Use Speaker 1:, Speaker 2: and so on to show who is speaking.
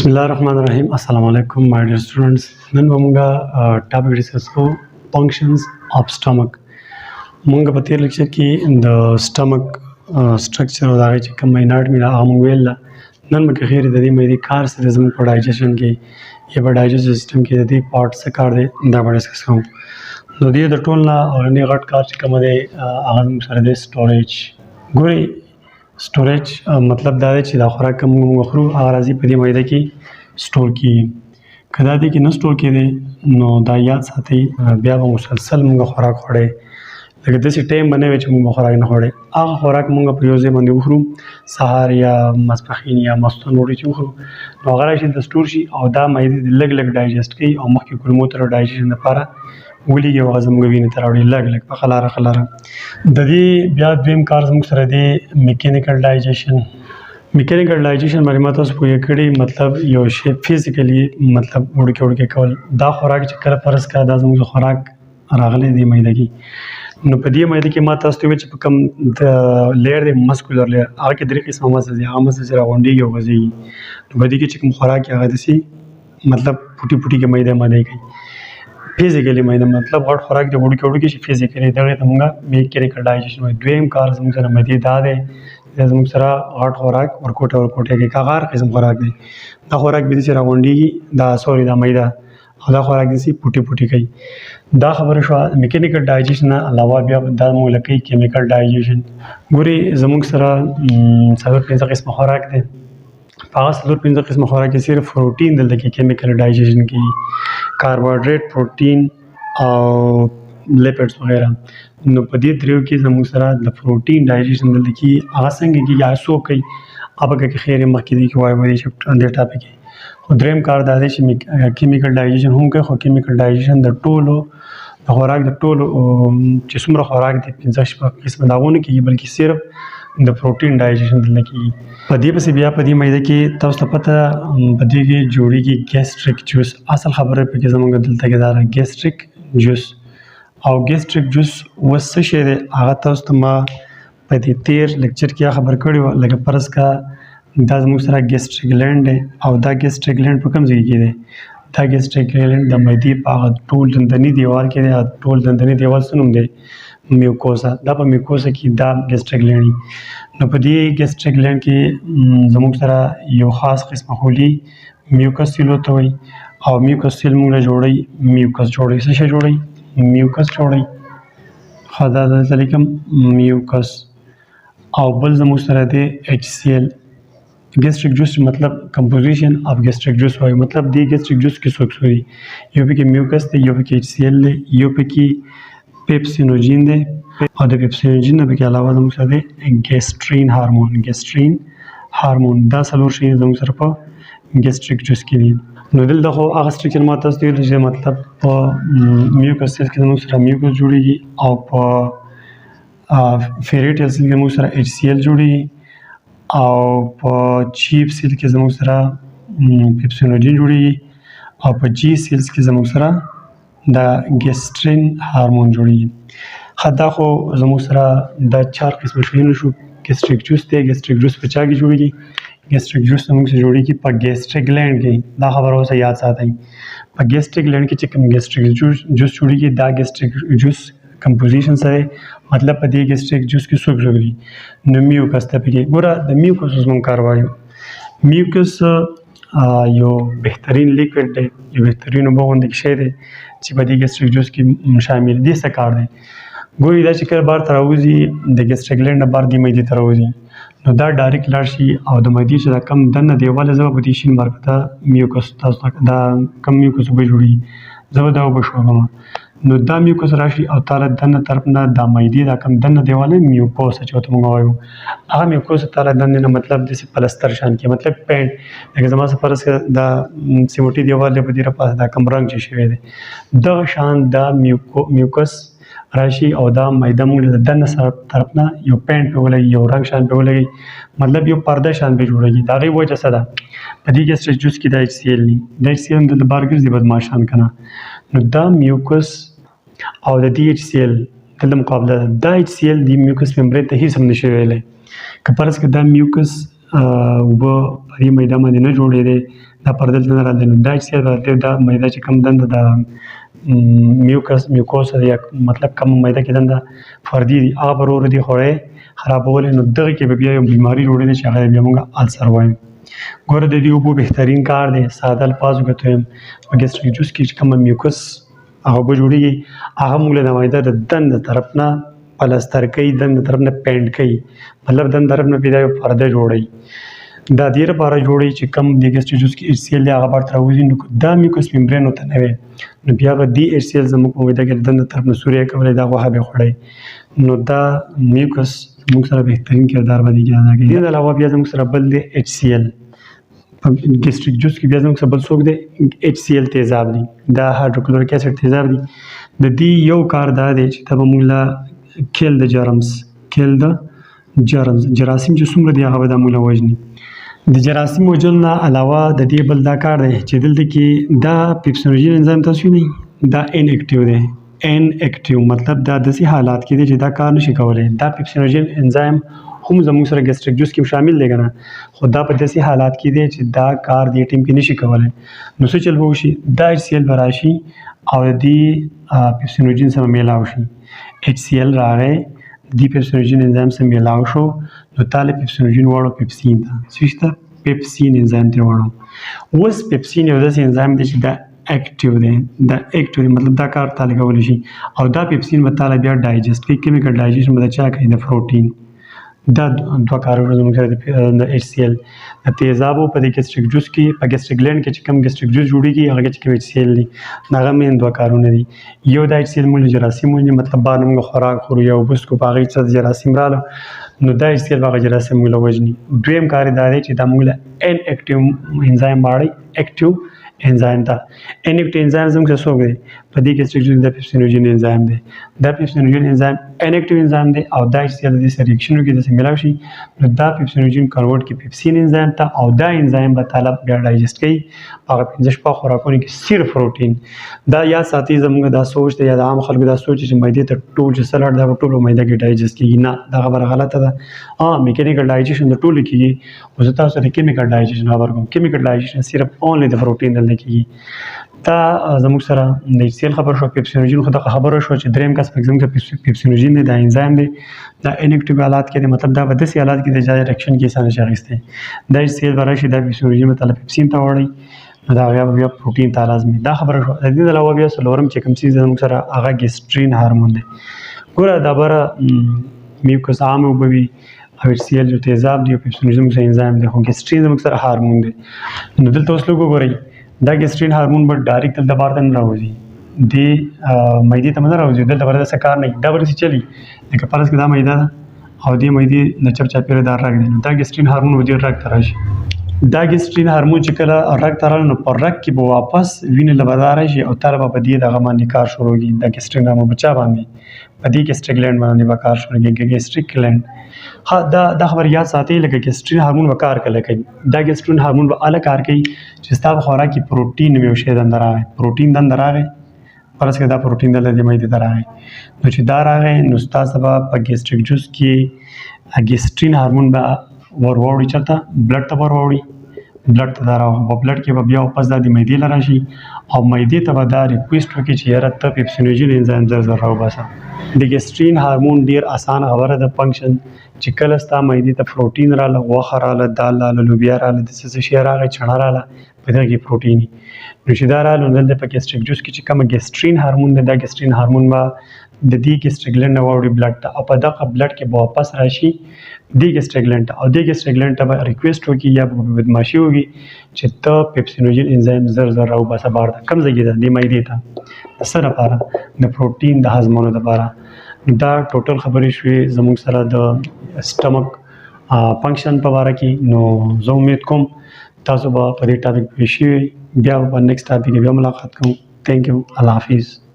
Speaker 1: بسم الله الرحمن الرحیم. السلام علیکم my dear students. نن موږ ټاپک ډیسکس کوو فنکشنز اف سټمک. موږ په تیر لیکچر کې د سټمک سټرکچر او دغه چې کوم اناټومي دا هغه موږ ویل. نن موږ خیر د دې مېدی کار سره زموږ په ډایجیشن کې یا په ډایجسټیو سیستم کې د دې پارټ څه کار دی دا به ډسکس کوو. نو دې د ټول نه اورنی غټ کار چې کوم دی هغه موږ سره دی سټوریج. ګورئ سټوریج مطلب دا دی چې دا خوراک کوم موږ خورو هغه راځي په دې معده کې سټور کېږي. که دا دې کې نه سټور کېدی نو دا یاد ساتئ بیا به مسلسل موږ خوراک خوړی لکه داسې ټایم به نه وي چې موږ خوراک نه خوړی. هغه خوراک موږ په یو ځای باندې وخورو سهار یا ماسپښین یا ماخوستن ډوډۍ چې وخورو نو هغه راشي د سټور شي او دا معدې د لږ لږ ډایجسټ کوي او مخکې کولمو ته د ډایجسټن لپاره ولېږي او هغه زموږ وینې ته راوړي لږ لږ په ښه لاره. د دې بیا دویم کار زموږ سره دی میکینیکل ډایجیشن. میکینیکل ډایجیشن باندې ما تاسو پوهې کړي مطلب یو شی فزیکلی مطلب وړوکی کول. دا خوراک چې کله فرض کړه دا زموږ خوراک راغلی دی معده کې نو په دې معده کې ما تاسو ته وویل چې په کوم د لیر دی مسکولر لیر هغه کې درې قسمه مسل دي. هغه مسل چې راغونډېږي او غځېږي نو په دې کې چې کوم خوراک هغه داسې مطلب پوټي کې معده ماده کوي. فزیکلی معده مطلب غټ خوراک دی وړوکی شي فزیکلی دغه ته موږ میکینیکل ډایجیشن وایي. دویم کار زموږ سره معدې دا دی دا زموږ سره غټ خوراک ورکوټه کوي که هر قسم خوراک دی. دا خوراک به داسې راغونډېږي دا معده او دا خوراک داسې پوټي کوي. دا خبره شوه میکینیکل ډایجیشن نه علاوه بیا دا موږ له کوي کیمیکل ډایجیشن. ګورئ زموږ سره څلور پنځه قسمه خوراک دی. په هغه څلور پنځه قسمه خوراک کې صرف پروټین دلته کې کیمیکل ډایجیشن کوي کاربوهایډریټ پروټین او لیپټس وغیره. نو په دې دریو کې زموږ سره د پروټین ډایجیشن دلته کې هغه څنګه کېږي هغه څوک کوي هغه به کې خیر مخکې دی کې وایو دې ټاپک کې. خو دریم کار دا دی چې کیمیکل ډایجیشن هم کوي خو کیمیکل ډایجیشن د ټولو د خوراک د ټولو چې څومره خوراک دی پنځه شپږ قسمه د هغو نه کېږي بلکې صرف د پروټین ډایجیشن دلته کېږي. په دې پسې بیا په دې معده کې تاسو ته پته په دې کې جوړېږي ګیسټریک جوس. اصل خبره پکې زموږ دلته کې دا ده ګیسټریک جوس. او ګیسټریک جوس اوس څه شی دی هغه تاسو ته ما په دې تیر لیکچر کې خبر کړی وه لکه فرض کړه دا زموږ سره ګیسټریک ګلینډ دی او دا ګیسټریک ګلینډ په کوم ځای کې دی دا ګیسټریک ګلینډ د معدې په هغه ټول دندني دیوال کې دی. ټول دندني دیوال څه نوم دی میوکوزا. دا په میوکوزا کې دا ګیسټریک ګلینډ وي. نو په دې ګیسټریک ګلینډ کې زموږ سره یو خاص قسمه خولي میوکس سیل ورته وایي او میوکس سیل موږ له جوړوي میوکس جوړوي. څه شی جوړوي میوکس جوړوي. ښه دا دلته لیکم میوکس. او بل زموږ سره دی ایچ سی ایل. ګیسټریک جوس مطلب کمپوزیشن اف ګیسټریک جوس وایي مطلب دی ګیسټریک جوس کې څوک څه دي یو پکې میوکس دی یو پکې ایچ سی ایل دی یو پکې پیپسینوجین دی او د پیپسینوجین نه پکې علاوه زموږ سره دی ګیسټرین هارمون. دا څلور شی زموږ سره په ګیسټریک جوس کې دي. نو دلته خو هغه سټرکچر ما تاسو ته ویل چې مطلب په میوکس سیل کې زموږ سره میوکس جوړېږي او په فیریټل سیل کې زموږ سره ایچ سی ایل جوړېږي او په چیپ سیل کې زموږ سره پیپسینوجین جوړېږي او په جی سیلز کې زموږ سره دا ګیسټرین هارمون جوړېږي. ښه دا خو زموږ سره دا چار قسمه شیونه شو. ګیسټریک جوس دی ګیسټریک جوس په چا کې جوړېږي ګیسټریک جوس زموږ سره جوړېږي په ګیسټریک ګلینډ کې. دا خبره اوس یاد ساتئ په ګیسټریک ګلینډ کې چې کوم ګیسټریک جوس جوړېږي دا ګیسټریک جوس کمپوزیشن سره مطلب په دې ګیسټریک جوس کې څوک دي نو میوکس ته پکې ګوره د میوکس اوس موږ کار وایو. میوکس یو بهترین لیکوډ دی یو بهترین اوبه غوندې شی دی چې په دې ګیسټریک جوس کې شامل دي. څه کار دی ګورئ دا چې کله بار ته راوځي د ګیسټریک ګلینډ نه بار دې معدې ته راوځي نو دا ډایرکټ لاړ شي او د معدې چې دا کم دننه دیواله زه به په دې شین مارکه ته میوکس تاسو ته دا کم میوکس اوبه جوړېږي زه به دا اوبه شوږم نو دا میوکس راشي او تاله دننه طرف نه دا معدې دا کم دننه دیواله میوکوس چې ورته موږ وایو هغه میوکوس تاله دننه نه مطلب داسې پلستر شان کې مطلب پینټ لکه زما څه فرض کړه دا سیمټي دیوال دی په دې رپاسه دا کم رنګ چې شوی دی دغه شان دا میوکس راشي او دا معده موږ د دننه طرف نه یو پینټ پې ولګي یو رنګ شان پې ولګي مطلب یو پرده شان پې جوړېږي. د هغې وجه څه ده په دې ګیسټریک جوس کې دا ایچ سی ایل دي دا ایچ سی ایل دلته بار ګرځي بدماشان که نه نو دا میوکس او د دې ایچ سی ایل دلته مقابله ده. دا ایچ سی ایل د میوکس ممبرین ته هېڅ هم نشي ویلی که فرض کړه دا میوکس اوبه په دې میده باندې نه جوړېدی دا پر دلته نه راځي نو دا HCl دا میده چې کوم دنده د میوکوس یا مطلب کوم میده کې دنده فردي دي هغه به ورو ورو دې خوړی خرابولی نو دغه کې به بیا یو بیماري جوړېدی چې هغه بیا موږ السر وایو. ګوره د دې اوبو بهترین کار دی ساده الفاظو کې ته یم په ګیسټریک جوس کې چې کومه میوکس هغه اوبه جوړېږي هغه موږ له د میده د دنده طرف نه پلستر کوي دنده طرف نه پینټ کوي مطلب دنده طرف نه بیا یو پرده جوړوي دا دې لپاره جوړوي چې کم د ګیسټریک جوس کې HCl هغه بهر ته راوځي نو دا میوکس ممبرین ورته نه وي نو بیا به دې HCl زموږ په میده کې د دنده طرف نه سوریه کولی دا غوښه به یې خوړی نو دا میوکس موږ سره بهترین کردار باندې ادا کوي. دې علاوه بیا زموږ سره بل دی HCl په ګیسټریک جوس کې بیا زموږ سره بل څوک دی HCl تیزاب دی دا هایدروکلوریک اسید تیزاب دی د دې یو کار دا دی چې دا به موږ له کیل د جرمز جراثیم چې څومره دی هغه به دا موږ له وژني. د جراثیم وژلو نه علاوه د دې بل دا کار دی چې دلته کې دا پیپسینوجین انزایم تاسو وینئ دا ان اکټیو دی ان اکټیو مطلب دا داسې حالات کې دی چې دا کار نشي کولی دا پیپسینوجین انزایم هم زموږ سره ګیسټریک جوس کې شامل دی که نه خو دا په داسې حالات کې دی چې دا کار دې ټیم کې نشي کولی نو څه چل به وشي دا HCl به راشي او د دې پیپسینوجین سره میلاو شي HCl راغی دې پیپسینوجین انزایم سره میلاو شو نو تا له پیپسینوجین واړو پیپسین ته څه ته پیپسین انزایم ته واړو اوس پیپسین یو داسې انزایم دی چې دا اکټیو دی دا اکټیو دی مطلب دا کار تاله کولی شي او دا پیپسین به تاله بیا ډایجسټ کوي کیمیکل ډایجسټ به د چا کوي د پروټین دا دوه کارونه زموږ سره د HCl د تیزابو په دې ګیسټریک جوس کې په ګیسټریک ګلینډ کې چې کوم ګیسټریک جوس جوړېږي هغه کې چې کوم HCl دي هغه مین دوه کارونه دي یو د HCl موږ جراثیم وژني مطلب بار موږ خوراک خورو یا اوبه څښو په هغې څه جراثیم راغله نو دا HCl به هغه جراثیم موږ له وژني. دویم کار یې دا دی چې دا موږ له ان اکټیو انزایم واړی اکټیو انزایم ته ان اکټیو انزایم زموږ سره څوک دی په دې ګیسټریک جوس د پیپسینوجین انزایم دی دا پیپسینوجین انزایم ان اکټیو انزایم دی او دا HCl د دې سره ریاکشنو کې داسې میلاو شي نو دا پیپسینوجین کنورټ کې پیپسین انزایم ته او دا انزایم به طالب بیا ډایجسټ کوي هغه 15 شپه خوراکونو کې صرف پروټین دا یا ساتي زموږ دا سوچ دی یا د عام خلکو دا سوچ چې معدې ته ټول چې سلاډ دا ټول معده کې ډایجسټ کیږي نه دا خبره غلطه ده میکانیکل ډایجیشن د ټول کیږي او زه تاسو ته کیمیکل ډایجیشن خبر کوم کیمیکل ډایجیشن صرف اونلی د پروټین دلته کیږي دا زموږ سره د HCl خبر شو پیپسینوجین خو دغه خبره شو چې دریم کس په ایگزام کې پیپسینوجین دی دا انزایم دی دا انیکټیو حالات کې دی مطلب دا په داسې حالات کې د جای ریاکشن کې انسان شغسته دا HCl براشي دا پیپسینوجین مطلب پیپسین ته وړي دا بیا پروټین ته لازمي دا خبره شو د دې علاوه بیا سلورم چې کوم چیز زموږ سره هغه ګیسټرین هارمون دی ګوره دا بره میوکس عام وبوي او HCl جو تیزاب دی او پیپسینوجین موږ انزایم دی خو ګیسټرین زموږ سره هارمون دی نو دلته اوس لوګو ګورئ دا ګیسټرین هارمون به ډایرکټ دلته بار ته نه راوځي دې معدې ته نه راوځي دلته بر داسې کار نه دا ورسې چلی لکه فرض کړه دا معده ده او دې معدې نه چاپیره دار رګ دی دا ګیسټرین هارمون ودې رګ ته راشي دا ګیسټرین هارمون چې کله رګ ته راغلی نو پر رګ کې به واپس وینې له بداره راشي او تر به په دې دغه باندې کار شروع کړي دا ګیسټرین هارمون په چا باندې په دې ګیسټریک ګلینډ باندې به کار شروع کړي ګیسټریک ګلینډ دا خبر یاد ساتئ لکه ګیسټرین هارمون به کار کله کوي دا ګیسټرین هارمون به اله کار کوي چې ستا په خوراک کې پروټین یو شی دنده راغی پروټین دنده راغی فرض کړه دا پروټین دلته د معدې ته راغی نو چې دا راغی نو ستاسو به په ګیسټریک جوس کې ګیسټرین هارمون به ورواوړي چېرته بلډ ته ورواوړي بلډ ته دا راوړي په بلډ کې به بیا واپس دا د معدې له راشي او معدې ته به دا ریکویسټ وکړي چې یاره ته پیپسینوجین انزایم زر زر راوباسه د ګیسټرین هارمون ډیر اسانه خبره ده فنکشن چې کله ستا معدې ته پروټین راله غوښه راله دال راله لوبیا راله داسې شی راغی چڼه راله په دغه کې پروټین نو چې دا راله نو دلته په ګیسټریک جوس کې چې کومه ګیسټرین هارمون دی دا ګیسټرین هارمون به د دې ګیسټریک ګلینډ نه واوړي بلډ ته او په دغه بلډ کې به واپس راشي دې ګیسټریک ګلینډ ته او دې ګیسټریک ګلینډ ته به ریکویسټ وکړي یا به بدماشي وکړي چې ته پیپسینوجین انزایم زر زر راوباسه بار ته کوم ځای کې ده دې معدې ته د څه لپاره د پروټین د هضمولو لپاره دا ټوټل خبرې شوې زموږ سره د سټمک فنکشن په باره کې نو زه امید کوم تاسو به په دې ټاپک پوه شوي بیا په نیکسټ ټاپک کې بیا ملاقات کوم تھینک یو الله حافظ